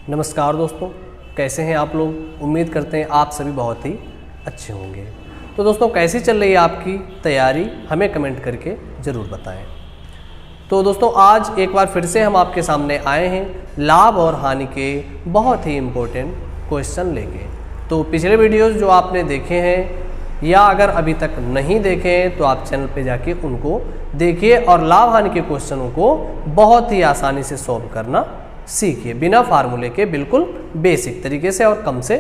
नमस्कार दोस्तों, कैसे हैं आप लोग। उम्मीद करते हैं आप सभी बहुत ही अच्छे होंगे। तो दोस्तों, कैसी चल रही है आपकी तैयारी, हमें कमेंट करके ज़रूर बताएं। तो दोस्तों, आज एक बार फिर से हम आपके सामने आए हैं लाभ और हानि के बहुत ही इम्पोर्टेंट क्वेश्चन लेके। तो पिछले वीडियोज़ जो आपने देखे हैं या अगर अभी तक नहीं देखे हैं तो आप चैनल पे जाके उनको देखिए और लाभ हानि के क्वेश्चनों को बहुत ही आसानी से सॉल्व करना सीखिए, बिना फार्मूले के, बिल्कुल बेसिक तरीके से और कम से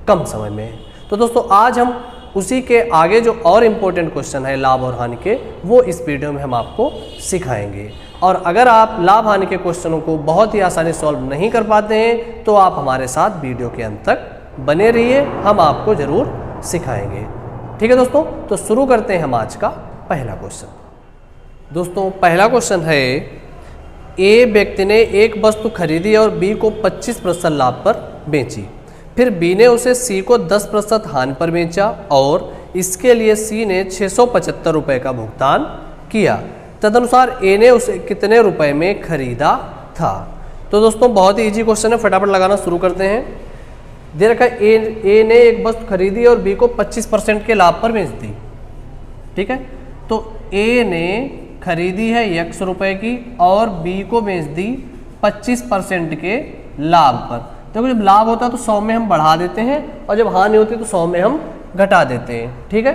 कम समय में। तो दोस्तों, आज हम उसी के आगे जो और इम्पोर्टेंट क्वेश्चन है लाभ और हानि के, वो इस वीडियो में हम आपको सिखाएंगे। और अगर आप लाभ हानि के क्वेश्चनों को बहुत ही आसानी सॉल्व नहीं कर पाते हैं तो आप हमारे साथ वीडियो के अंत तक बने रहिए, हम आपको ज़रूर सिखाएंगे। ठीक है दोस्तों, तो शुरू करते हैं हम आज का पहला क्वेश्चन। दोस्तों, पहला क्वेश्चन है, ए व्यक्ति ने एक वस्तु खरीदी और बी को 25% लाभ पर बेची। फिर बी ने उसे सी को 10% हानि पर बेचा और इसके लिए सी ने 675 रुपये का भुगतान किया। तदनुसार ए ने उसे कितने रुपए में खरीदा था। तो दोस्तों, बहुत ही ईजी क्वेश्चन है, फटाफट लगाना शुरू करते हैं। दे रखा है ए ने एक वस्तु खरीदी और बी को 25% के लाभ पर बेच दी। ठीक है, तो ए ने खरीदी है x रुपए की और b को बेच दी 25% के लाभ पर। देखो, जब लाभ होता है तो 100 में हम बढ़ा देते हैं और जब हानि होती है तो 100 में हम घटा देते हैं। ठीक है,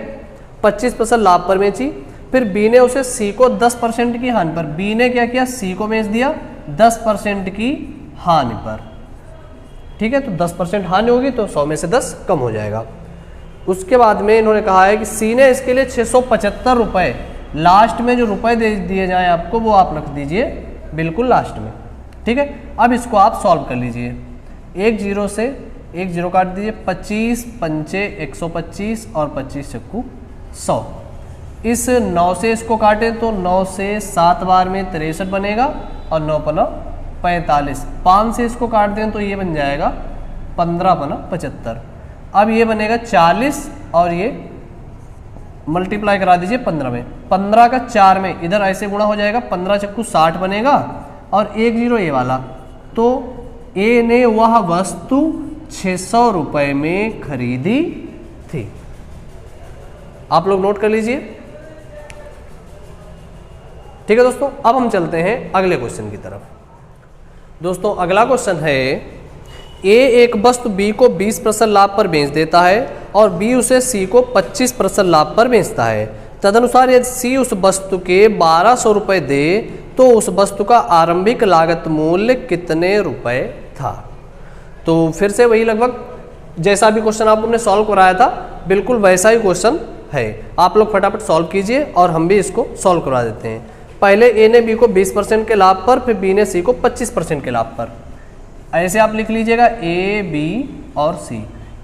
25% लाभ पर बेची। फिर b ने उसे c को 10% की हानि पर, b ने क्या किया, c को बेच दिया 10% की हानि पर। ठीक है, तो 10% हानि होगी तो 100 में से 10 कम हो जाएगा। उसके बाद में इन्होंने कहा है कि c ने इसके लिए 675 रुपये, लास्ट में जो रुपए दे दिए जाएं आपको वो आप रख दीजिए बिल्कुल लास्ट में। ठीक है, अब इसको आप सॉल्व कर लीजिए। एक जीरो से एक जीरो काट दीजिए, 25 पंचे 125 और 25 चक्कू 100। इस 9 से इसको काटे तो 9 से 7 बार में 63 बनेगा और 9 पना 45। 5 से इसको काट दें तो ये बन जाएगा 15 पना 75। अब ये बनेगा 40 और ये मल्टीप्लाई करा दीजिए 15 में। 15 का 4 में इधर ऐसे गुणा हो जाएगा, 15 चक्कू 60 बनेगा और एक जीरो ये वाला। तो ए ने वह वस्तु 600 रुपये में खरीदी थी। आप लोग नोट कर लीजिए। ठीक है दोस्तों, अब हम चलते हैं अगले क्वेश्चन की तरफ। दोस्तों, अगला क्वेश्चन है, ए एक वस्तु बी को 20% लाभ पर बेच देता है और बी उसे सी को 25% लाभ पर बेचता है। तदनुसार यदि सी उस वस्तु के 1200 रुपये दे तो उस वस्तु का आरंभिक लागत मूल्य कितने रुपए था। तो फिर से वही लगभग जैसा भी क्वेश्चन आप लोगों ने सॉल्व कराया था बिल्कुल वैसा ही क्वेश्चन है। आप लोग फटाफट सॉल्व कीजिए और हम भी इसको सॉल्व करवा देते हैं। पहले ए ने बी को 20% के लाभ पर, फिर बी ने सी को 25% के लाभ पर। ऐसे आप लिख लीजिएगा ए, बी और सी।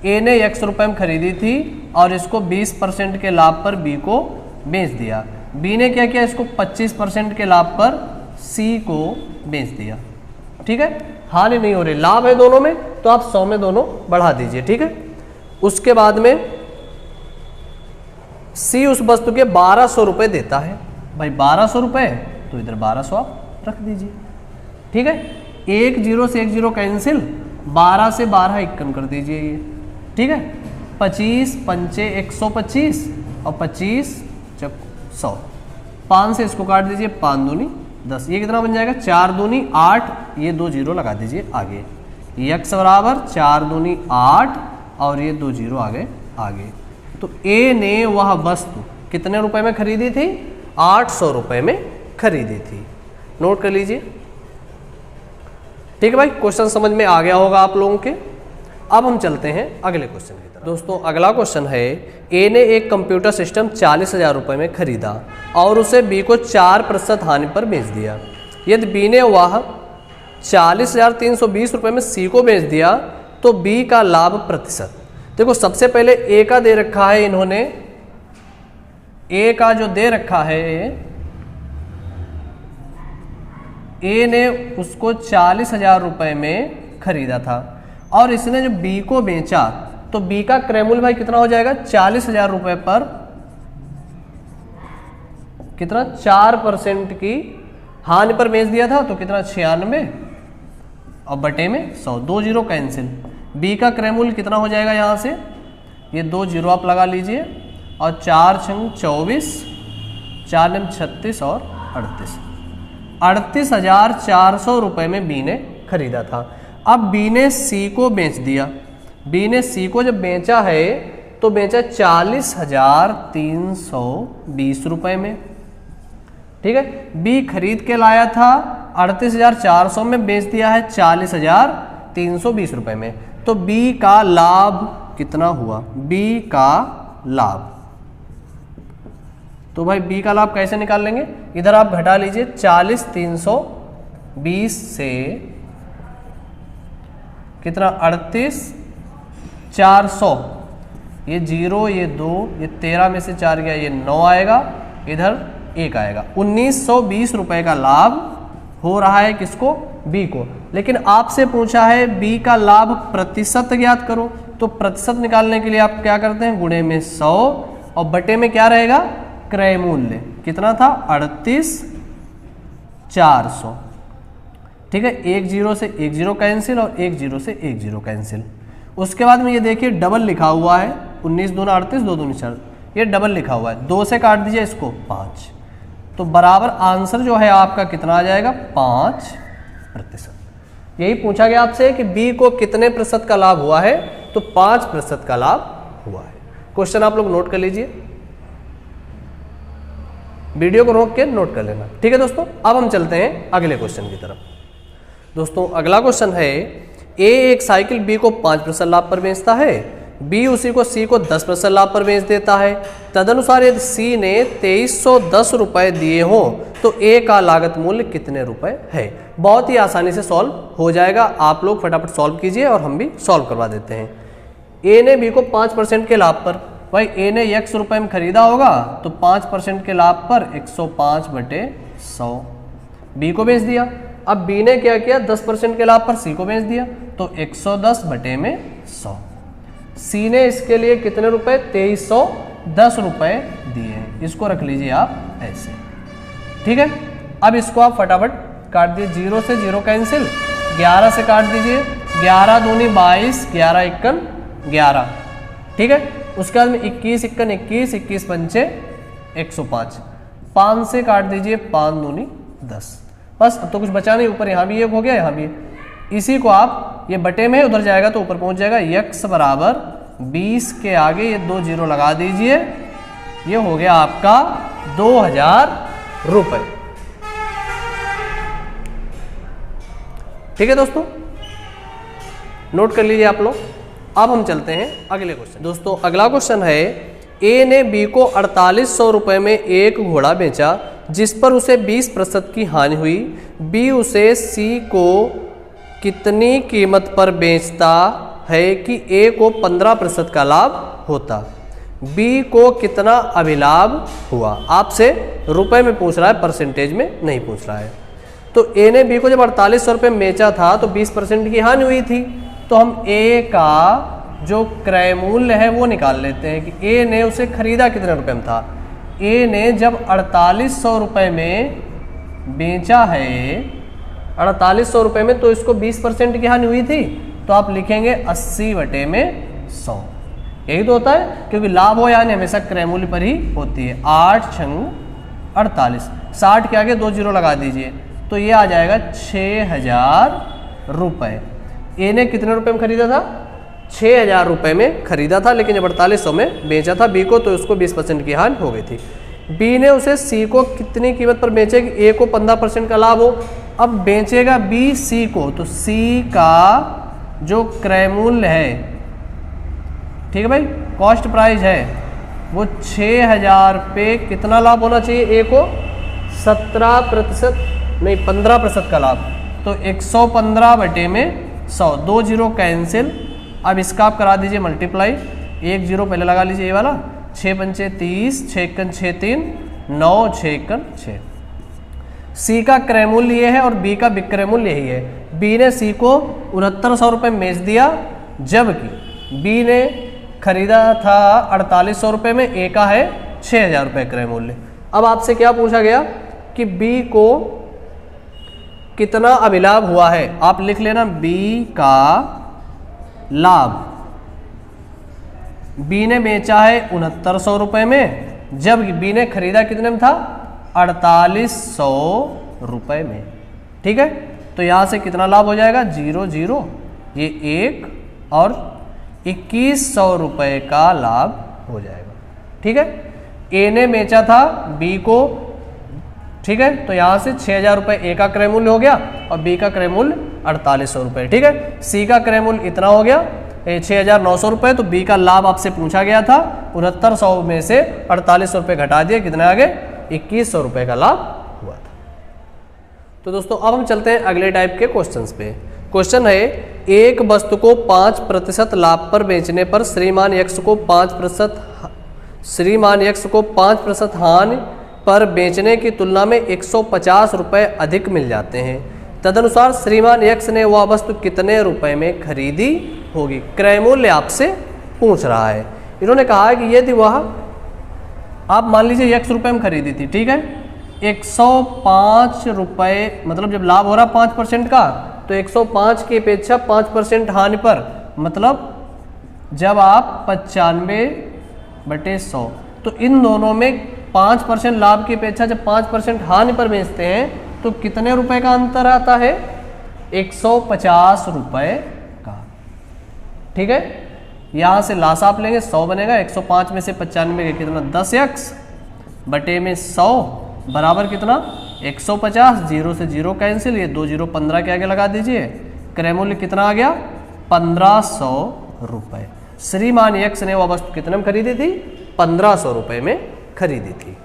ए ने x रुपये में खरीदी थी और इसको 20% के लाभ पर बी को बेच दिया। बी ने क्या किया, इसको 25% के लाभ पर सी को बेच दिया। ठीक है, हानि नहीं हो रही, लाभ है दोनों में तो आप 100 में दोनों बढ़ा दीजिए। ठीक है, उसके बाद में सी उस वस्तु के 1200 रुपये देता है। भाई 1200 रुपये तो इधर 1200 आप रख दीजिए। ठीक है, एक जीरो से एक जीरो कैंसिल, 12 से 12 51 कर दीजिए ये। ठीक है, 25 पंचे 125 और 25 चक्कू 100। 5 से इसको काट दीजिए, 5 दूनी 10। ये कितना बन जाएगा, 4 दूनी 8, ये 2 जीरो लगा दीजिए आगे। x बराबर 4 दूनी 8 और ये 2 जीरो आगे। तो ए ने वह वस्तु कितने रुपए में खरीदी थी, 800 रुपये में खरीदी थी। नोट कर लीजिए। ठीक है भाई, क्वेश्चन समझ में आ गया होगा आप लोगों के। अब हम चलते हैं अगले क्वेश्चन की तरफ। दोस्तों, अगला क्वेश्चन है, ए ने एक कंप्यूटर सिस्टम 40,000 रुपये में खरीदा और उसे बी को 4% हानि पर बेच दिया। यदि बी ने वह 40,320 रुपये में सी को बेच दिया तो बी का लाभ प्रतिशत। देखो, सबसे पहले ए का दे रखा है इन्होंने, ए का जो दे रखा है ए ने उसको 40,000 रुपये में खरीदा था और इसने जो बी को बेचा तो बी का क्रय मूल्य भाई कितना हो जाएगा, 40,000 रुपये पर कितना 4% की हानि पर बेच दिया था तो कितना 96। और बटे में 100, 2 जीरो कैंसिल। बी का क्रय मूल्य कितना हो जाएगा यहाँ से, ये 2 जीरो आप लगा लीजिए और 4 छंग 24, 4 नम 36 और 38, 38,400 रुपये में बी ने खरीदा था। अब बी ने सी को बेच दिया। बी ने सी को जब बेचा है तो बेचा 40,320 रुपये में, ठीक है। बी खरीद के लाया था 38,400 में, बेच दिया है 40,320 रुपये में। तो बी का लाभ कितना हुआ, बी का लाभ, तो भाई बी का लाभ कैसे निकाल लेंगे, इधर आप घटा लीजिए 40,320 से कितना 38,400, ये 0 ये 2 ये 13 में से 4 गया, ये 9 आएगा, इधर 1 आएगा। 1920 रुपए का लाभ हो रहा है किसको, बी को। लेकिन आपसे पूछा है बी का लाभ प्रतिशत ज्ञात करो, तो प्रतिशत निकालने के लिए आप क्या करते हैं, गुणे में 100 और बटे में क्या रहेगा, क्रय मूल्य कितना था 38,400, ठीक है। 1 जीरो से 1 जीरो कैंसिल और 1 जीरो से 1 जीरो कैंसिल। उसके बाद में ये देखिए डबल लिखा हुआ है, 19 दूना 38, 2 दूनी 4, ये डबल लिखा हुआ है, 2 से काट दीजिए इसको 5, तो बराबर आंसर जो है आपका कितना आ जाएगा 5%। यही पूछा गया आपसे कि बी को कितने प्रतिशत का लाभ हुआ है, तो 5% का लाभ हुआ है। क्वेश्चन आप लोग नोट कर लीजिए, वीडियो को रोक के नोट कर लेना, ठीक है दोस्तों। अब हम चलते हैं अगले क्वेश्चन की तरफ। दोस्तों अगला क्वेश्चन है, ए एक साइकिल बी को 5% लाभ पर बेचता है, बी उसी को सी को 10% लाभ पर बेच देता है। तदनुसार यदि सी ने 2310 रुपये दिए हों तो ए का लागत मूल्य कितने रुपए है। बहुत ही आसानी से सॉल्व हो जाएगा, आप लोग फटाफट सॉल्व कीजिए और हम भी सॉल्व करवा देते हैं। ए ने बी को 5% के लाभ पर, भाई ए ने 100 रुपये में खरीदा होगा तो 5% के लाभ पर 105/100 बी को बेच दिया। अब बी ने क्या किया, 10% के लाभ पर सी को बेच दिया, तो 110/100। सी ने इसके लिए कितने रुपए, 2310 रुपये दिए हैं, इसको रख लीजिए आप ऐसे, ठीक है। अब इसको आप फटाफट काट दीजिए, 0 से 0 कैंसिल, 11 से काट दीजिए, 11 दूनी 22, 11 एकन 11, ठीक है। उसके बाद में 21 एकन 21, 21 पंचे 105, 5 से काट दीजिए, 5 दूनी 10, बस अब तो कुछ बचा नहीं। ऊपर यहाँ भी 1 हो गया, यहाँ भी, इसी को आप ये बटे में उधर जाएगा तो ऊपर पहुंच जाएगा, x बराबर 20 के आगे ये 2 जीरो लगा दीजिए, ये हो गया आपका 2000 रुपये, ठीक है दोस्तों, नोट कर लीजिए आप लोग। अब हम चलते हैं अगले क्वेश्चन। दोस्तों अगला क्वेश्चन है, ए ने बी को 4800 रुपये में एक घोड़ा बेचा जिस पर उसे 20% की हानि हुई। बी उसे सी को कितनी कीमत पर बेचता है कि ए को 15% का लाभ होता। बी को कितना अभिलाभ हुआ, आपसे रुपए में पूछ रहा है, परसेंटेज में नहीं पूछ रहा है। तो ए ने बी को जब 4800 रुपये में बेचा था तो 20% की हानि हुई थी, तो हम ए का जो क्रय मूल्य है वो निकाल लेते हैं कि ए ने उसे खरीदा कितने रुपए में था। ए ने जब 4800 रुपये में बेचा है 4800 रुपये में, तो इसको 20% की हानि हुई थी, तो आप लिखेंगे 80/100। यही तो होता है, क्योंकि लाभ हो यानी हमेशा क्रय मूल्य पर ही होती है। 8 छंग 48, 60 के आगे 2 जीरो लगा दीजिए, तो ये आ जाएगा 6000 रुपये। ए ने कितने रुपए में खरीदा था, 6000 रुपये में खरीदा था, लेकिन जब 4800 में बेचा था बी को, तो उसको 20% की हानि हो गई थी। बी ने उसे सी को कितनी कीमत पर बेचे कि ए को 15% का लाभ हो। अब बेचेगा बी सी को, तो सी का जो क्रय मूल्य है, ठीक है भाई, कॉस्ट प्राइस है, वो 6000 पे कितना लाभ होना चाहिए ए को, 17% नहीं 15% का लाभ, तो 115/100, 2 जीरो कैंसिल। अब इसका आप करा दीजिए मल्टीप्लाई, 1 जीरो पहले लगा लीजिए ये वाला, 6 पंचे 30, 6 एकन 6 3 9, 6 एकन 6। सी का क्रय मूल्य ये है और बी का विक्रय मूल्य यही है। बी ने सी को 6900 रुपये में बेच दिया, जबकि बी ने खरीदा था 4800 रुपये में, ए का है 6000 रुपये क्रय मूल्य। अब आपसे क्या पूछा गया कि बी को कितना अभिलाभ हुआ है। आप लिख लेना बी का लाभ। बी ने बेचा है 6900 रुपये में, जब बी ने खरीदा कितने में था 4800 रुपये में। ठीक है, तो यहाँ से कितना लाभ हो जाएगा 0 0, ये 1 और 2100 रुपये का लाभ हो जाएगा। ठीक है, ए ने बेचा था बी को, ठीक है, तो यहाँ से 6000 रुपये ए का क्रय मूल्य हो गया और बी का क्रय मूल्य 4800 रुपये। ठीक है, सी का क्रय मूल्य इतना हो गया 6900 रुपये, तो बी का लाभ आपसे पूछा गया था 6900 में से 4800 रुपये घटा दिए, कितने आ गए 2100 रुपये का लाभ हुआ था। तो दोस्तों अब हम चलते हैं अगले टाइप के क्वेश्चंस पे। क्वेश्चन है, एक वस्तु को 5% लाभ पर बेचने पर श्रीमान यक्स को 5% हानि पर बेचने की तुलना में 150 रुपये अधिक मिल जाते हैं। तदनुसार श्रीमान यक्स ने वह वस्तु कितने रुपए में खरीदी होगी। क्रय मूल्य आपसे पूछ रहा है। इन्होंने कहा है कि यदि वह, आप मान लीजिए यक्स रुपये में खरीदी थी, ठीक है, 105 रुपये, मतलब जब लाभ हो रहा 5% का, तो 105 की अपेक्षा 5% हानि पर, मतलब जब आप 95/100, तो इन दोनों में 5% लाभ की अपेक्षा जब 5% हानि पर बेचते हैं तो कितने रुपए का अंतर आता है 150 रुपये का। ठीक है, यहाँ से लासा आप लेंगे 100 बनेगा, 105 में से 95 के कितना 10x बटे में 100 बराबर कितना 150, 0 से 0 कैंसिल, ये 2 0 15 के आगे लगा दीजिए, क्रय मूल्य कितना आ गया 1500 रुपये। श्रीमान यक्स ने वह वस्तु कितने में खरीदी थी 1500 रुपये में खरीदी थी।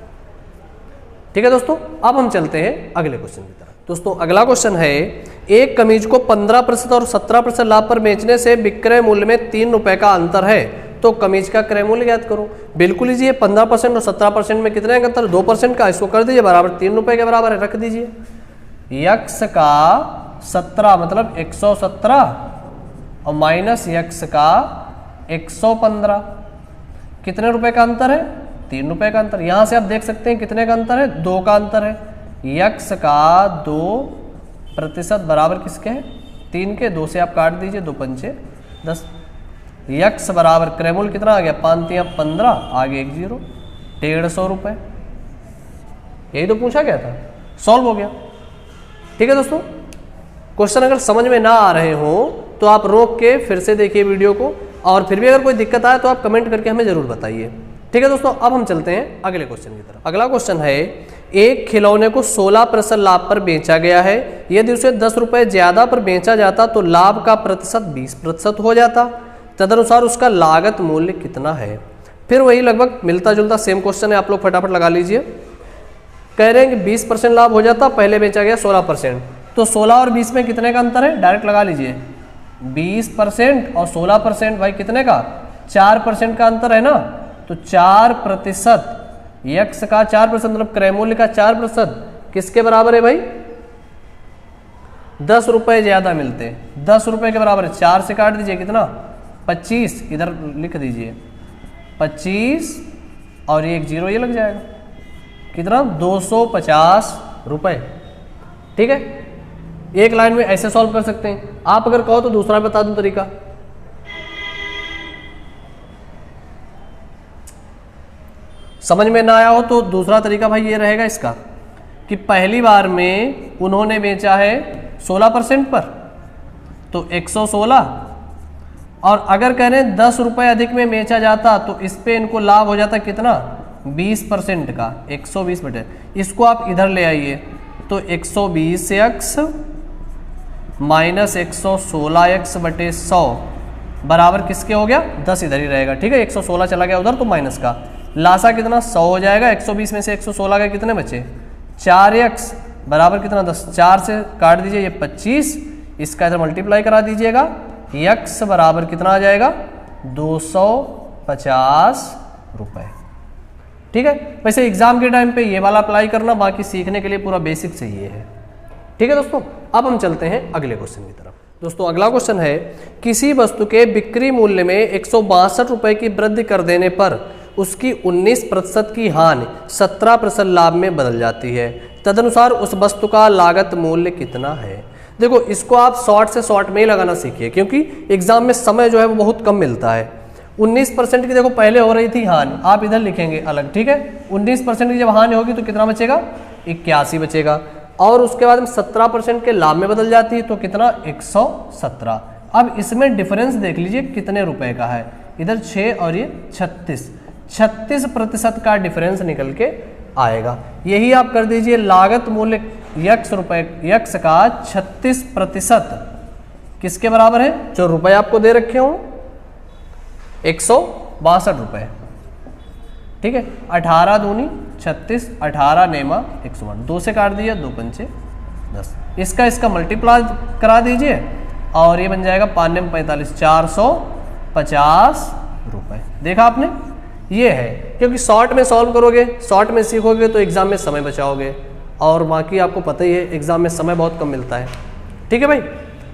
ठीक है दोस्तों, अब हम चलते हैं अगले क्वेश्चन की तरफ। दोस्तों अगला क्वेश्चन है, एक कमीज को 15% और 17% लाभ पर बेचने से विक्रय मूल्य में 3 रुपए का अंतर है, तो कमीज का क्रय मूल्य ज्ञात करो। बिल्कुल लीजिए, 15% और 17% में कितने का अंतर 2% का, इसको कर दीजिए बराबर 3 रुपए के बराबर है, रख दीजिए। यक्स का 17 मतलब 117 और माइनस यक्स का 115, कितने रुपए का अंतर है 3 रुपए का अंतर। यहां से आप देख सकते हैं कितने का अंतर है 2 का अंतर है। यक्स का 2% बराबर किसके है 3 के, 2 से आप काट दीजिए, 2 पंचे 10। यक्स बराबर क्रय मूल्य कितना आ गया 5 3 15, आगे 1 0, 150 रुपये। यही तो पूछा गया था, सॉल्व हो गया। ठीक है दोस्तों, क्वेश्चन अगर समझ में ना आ रहे हो तो आप रोक के फिर से देखिए वीडियो को, और फिर भी अगर कोई दिक्कत आए तो आप कमेंट करके हमें जरूर बताइए। ठीक है दोस्तों, अब हम चलते हैं अगले क्वेश्चन की तरफ। अगला क्वेश्चन है, एक खिलौने को 16% लाभ पर बेचा गया है, यदि उसे 10 रुपये ज्यादा पर बेचा जाता तो लाभ का प्रतिशत 20% हो जाता, तदनुसार उसका लागत मूल्य कितना है। फिर वही लगभग मिलता जुलता सेम क्वेश्चन है, आप लोग फटाफट लगा लीजिए। कह रहे हैं कि 20% लाभ हो जाता, पहले बेचा गया 16%, तो 16 और 20 में कितने का अंतर है, डायरेक्ट लगा लीजिए। 20% और 16% भाई कितने का 4% का अंतर है ना, तो 4%, यक्स का 4% मतलब क्रय मूल्य का 4% किसके बराबर है भाई 10 रुपए ज्यादा मिलते हैं, 10 रुपए के बराबर है। 4 से काट दीजिए कितना 25, इधर लिख दीजिए 25 और ये 1 0 ये लग जाएगा, कितना 250 रुपए। ठीक है, एक लाइन में ऐसे सॉल्व कर सकते हैं। आप अगर कहो तो दूसरा बता दूं तरीका, समझ में ना आया हो तो दूसरा तरीका भाई ये रहेगा इसका कि पहली बार में उन्होंने बेचा है 16% पर, तो 116, और अगर कह रहे हैं 10 रुपए अधिक में बेचा जाता तो इस पे इनको लाभ हो जाता कितना 20% का 120 बटे, इसको आप इधर ले आइए तो 120 एक्स माइनस 116x बटे 100 बराबर किसके हो गया 10 इधर ही रहेगा। ठीक है, 116 चला गया उधर तो माइनस का, लासा कितना 100 हो जाएगा, 120 में से 116 के कितने बचे 4x बराबर कितना 10, 4 से काट दीजिए ये 25, इसका इधर मल्टीप्लाई करा दीजिएगा, x बराबर कितना आ जाएगा 250 रुपए। ठीक है, वैसे एग्जाम के टाइम पे ये वाला अप्लाई करना, बाकी सीखने के लिए पूरा बेसिक चाहिए है। ठीक है दोस्तों, अब हम चलते हैं अगले क्वेश्चन की तरफ। दोस्तों अगला क्वेश्चन है, किसी वस्तु के बिक्री मूल्य में 162 रुपए की वृद्धि कर देने पर उसकी 19% की हानि 17% लाभ में बदल जाती है, तदनुसार उस वस्तु का लागत मूल्य कितना है। देखो इसको आप शॉर्ट से शॉर्ट में ही लगाना सीखिए, क्योंकि एग्जाम में समय जो है वो बहुत कम मिलता है। 19% की देखो पहले हो रही थी हानि, आप इधर लिखेंगे अलग, ठीक है। 19% की जब हानि होगी तो कितना बचेगा, 81 बचेगा, और उसके बाद में 17% के लाभ में बदल जाती है तो कितना, 117। अब इसमें डिफरेंस देख लीजिए कितने रुपए का है, इधर 6 और ये 36% का डिफरेंस निकल के आएगा। यही आप कर दीजिए, लागत मूल्य यक्स का 36% किसके बराबर है, जो रुपए आपको दे रखे हों 162 रुपए, ठीक है। 18 दूनी 36, 18 नेमा 101, 2 से काट दिया, 2 पंचे 10, इसका मल्टीप्लाई करा दीजिए और ये बन जाएगा 5 नेम 45, 450 रुपए। देखा आपने, ये है, क्योंकि शॉर्ट में सॉल्व करोगे, शॉर्ट में सीखोगे तो एग्जाम में समय बचाओगे, और बाकी आपको पता ही है एग्जाम में समय बहुत कम मिलता है, ठीक है भाई।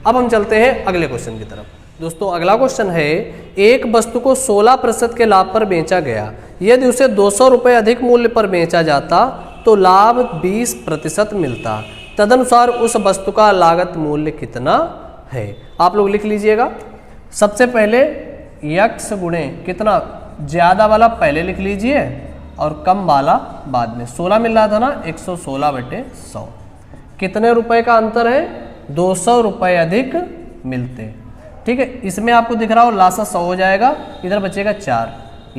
अब हम चलते हैं अगले क्वेश्चन की तरफ। दोस्तों अगला क्वेश्चन है, एक वस्तु को 16% के लाभ पर बेचा गया, यदि उसे 200 रुपये अधिक मूल्य पर बेचा जाता तो लाभ 20% मिलता, तदनुसार उस वस्तु का लागत मूल्य कितना है। आप लोग लिख लीजिएगा। सबसे पहले यक्स गुणे कितना, ज़्यादा वाला पहले लिख लीजिए और कम वाला बाद में। 16 मिल रहा था ना, 116/100, कितने रुपए का अंतर है, 200 रुपये अधिक मिलते, ठीक है। इसमें आपको दिख रहा हो लासा 100 हो जाएगा, इधर बचेगा 4,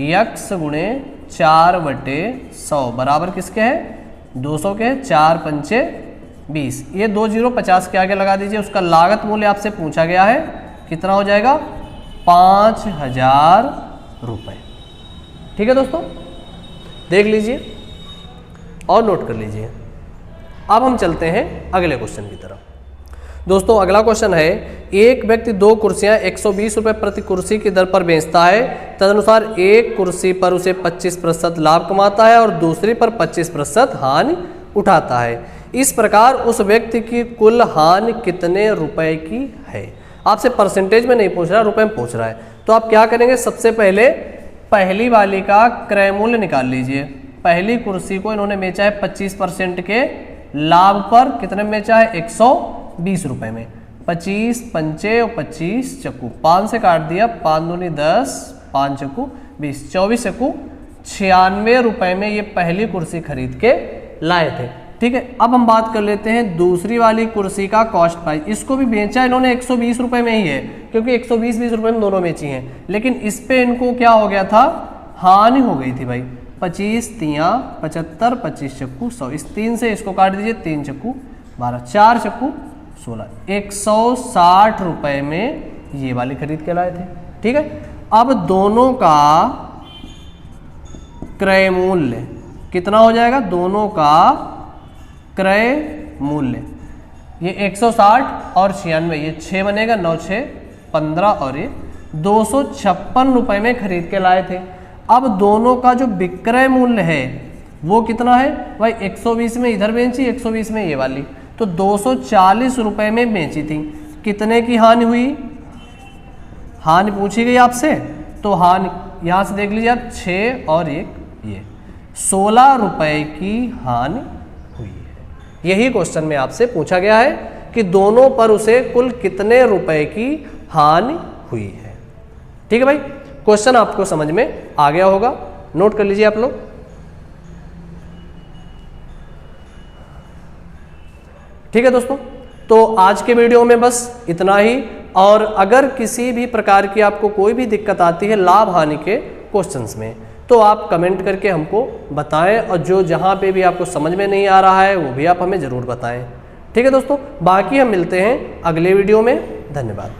यक्स गुणे 4/100 बराबर किसके है, 200 के, 4 पंचे 20, ये 2 0 50 के आगे लगा दीजिए। उसका लागत मूल्य आपसे पूछा गया है, कितना हो जाएगा, 5000 रुपये, ठीक है दोस्तों, देख लीजिए और नोट कर लीजिए। अब हम चलते हैं अगले क्वेश्चन की तरफ। दोस्तों अगला क्वेश्चन है, एक व्यक्ति 2 कुर्सियां 120 रुपये प्रति कुर्सी की दर पर बेचता है, तदनुसार एक कुर्सी पर उसे 25% लाभ कमाता है और दूसरी पर 25% हानि उठाता है। इस प्रकार उस व्यक्ति की कुल हानि कितने रुपए की है। आपसे परसेंटेज में नहीं पूछ रहा, रुपए में पूछ रहा है। तो आप क्या करेंगे, सबसे पहले पहली वाली का क्रय मूल्य निकाल लीजिए। पहली कुर्सी को इन्होंने बेचा है 25% के लाभ पर, कितने में बेचा है, 120 रुपये में। 25 पंचे और 25 चक्कू, 5 से काट दिया, 5 दूनी 10, 5 चक्कू 20, 24 चक्कू 96 रुपये में ये पहली कुर्सी खरीद के लाए थे, ठीक है। अब हम बात कर लेते हैं दूसरी वाली कुर्सी का कॉस्ट प्राइस। इसको भी बेचा इन्होंने 120 रुपये में ही है, क्योंकि 120-20 रुपये में दोनों बेची हैं, लेकिन इस पे इनको क्या हो गया था, हानि हो गई थी भाई। 25 तियाँ 75, 25 चक्कू 100, इस 3 से इसको काट दीजिए, 3 चक्कू 12, 4 चक्कू 16, 160 रुपये में ये वाली खरीद के लाए थे, ठीक है। अब दोनों का क्रय मूल्य कितना हो जाएगा, दोनों का क्रय मूल्य ये 160 और 96, ये 6 बनेगा, 9 6 15 और ये 256 रुपये में खरीद के लाए थे। अब दोनों का जो विक्रय मूल्य है वो कितना है भाई, 120 में इधर बेची, 120 में ये वाली, तो 240 रुपये में बेची थी। कितने की हानि हुई, हानि पूछी गई आपसे, तो हानि यहाँ से देख लीजिए आप, 6 और 1 ये 16 रुपये की हानि हुई है। यही क्वेश्चन में आपसे पूछा गया है कि दोनों पर उसे कुल कितने रुपए की हानि हुई है, ठीक है भाई। क्वेश्चन आपको समझ में आ गया होगा, नोट कर लीजिए आप लोग। ठीक है दोस्तों, तो आज के वीडियो में बस इतना ही, और अगर किसी भी प्रकार की आपको कोई भी दिक्कत आती है लाभ हानि के क्वेश्चंस में, तो आप कमेंट करके हमको बताएं, और जो जहां पे भी आपको समझ में नहीं आ रहा है वो भी आप हमें ज़रूर बताएं। ठीक है दोस्तों, बाकी हम मिलते हैं अगले वीडियो में। धन्यवाद।